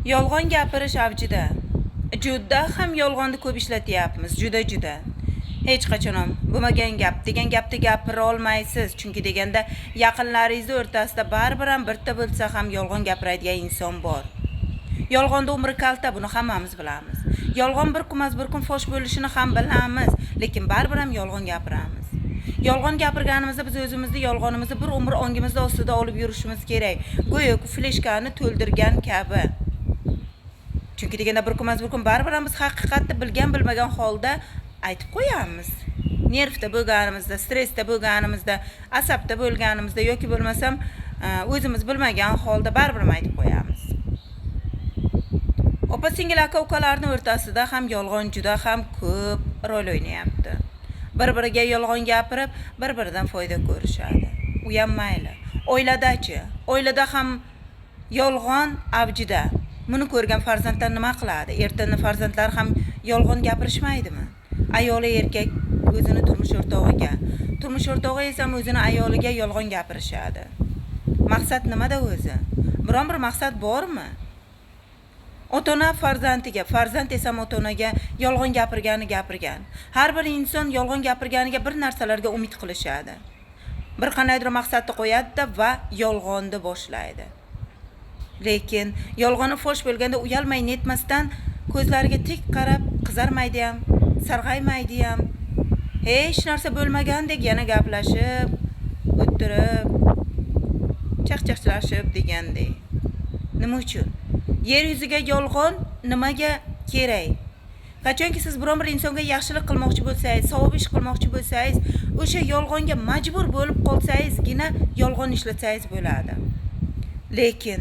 Yolg'on gapirish avjida. Juda ham yolg'onni ko'p ishlatyapmiz, juda. Hech qachon ham bo'lmagan gap degan gapni gapira olmaysiz, chunki deganda yaqinlaringiz o'rtasida baribir ham birta bo'lsa ham yolg'on gapiradigan inson bor. Yolg'onda umri kalta, buni hammamiz bilamiz. Yolg'on bir kun fosh bo'lishini ham bilamiz, lekin baribir ham yolg'on gapiramiz. Yolg'on gapirganimizda biz o'zimizni yolg'onimizni bir umr ongimizda ostida olib yurishimiz kerak. Go'yo fleshkani to'ldirgan kabi. Chunki deganda bir kun baribir ham biz haqiqatni bilmagan holda aytib qo'yamiz. Nervda bo'lganimizda, stressda bo'lganimizda, asabda bo'lganimizda yoki bo'lmasam o'zimiz bilmagan holda baribir ham aytib qo'yamiz. Opa-singil aka-ukalarning o'rtasida ham yolg'on juda ham ko'p rol o'ynayapti. Bir-biriga yolg'on gapirib, bir-biridan foyda ko'rishadi. U ham mayli. Oiladachi, oilada ham yolg'on avjida. Buni ko'rgan farzandlar nima qiladi? Ertaga farzandlar ham yolg'on gapirishmaydimi? Ayoli erkak o'zini turmush o'rtog'i esa o'zini ayoliga yolg'on gapirishadi. Maqsad nimada o'zi? Biron bir maqsad bormi? Ota-ona farzandiga, farzand esa ota-onaga yolg'on gapirgan. Har bir inson yolg'on gapirganiga bir narsalarga umid qilishadi. Bir qandaydir maqsadni qo'yadi va yolg'onni boshlaydi. Lekin yolg'oni fosh bo'lganda uyalmay netmasdan ko'zlariga tik qarab, qizarmaydi ham, sarg'aymaydi ham. Hech narsa bo'lmagandek yana gaplashib, o'tirib, chaqchaqlashib degandek. Nima uchun? Yer yuziga yolg'on nimaga kerak? Qachonki siz biron bir insonga yaxshilik qilmoqchi bo'lsangiz, savob ish qilmoqchi bo'lsangiz, o'sha yolg'onga majbur bo'lib qolsangizgina yolg'on ishlatsangiz bo'ladi. Lekin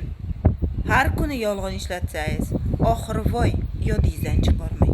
har kuni yolg'on ishlatsangiz, oxiri voy, yodingizdan chiqarmang.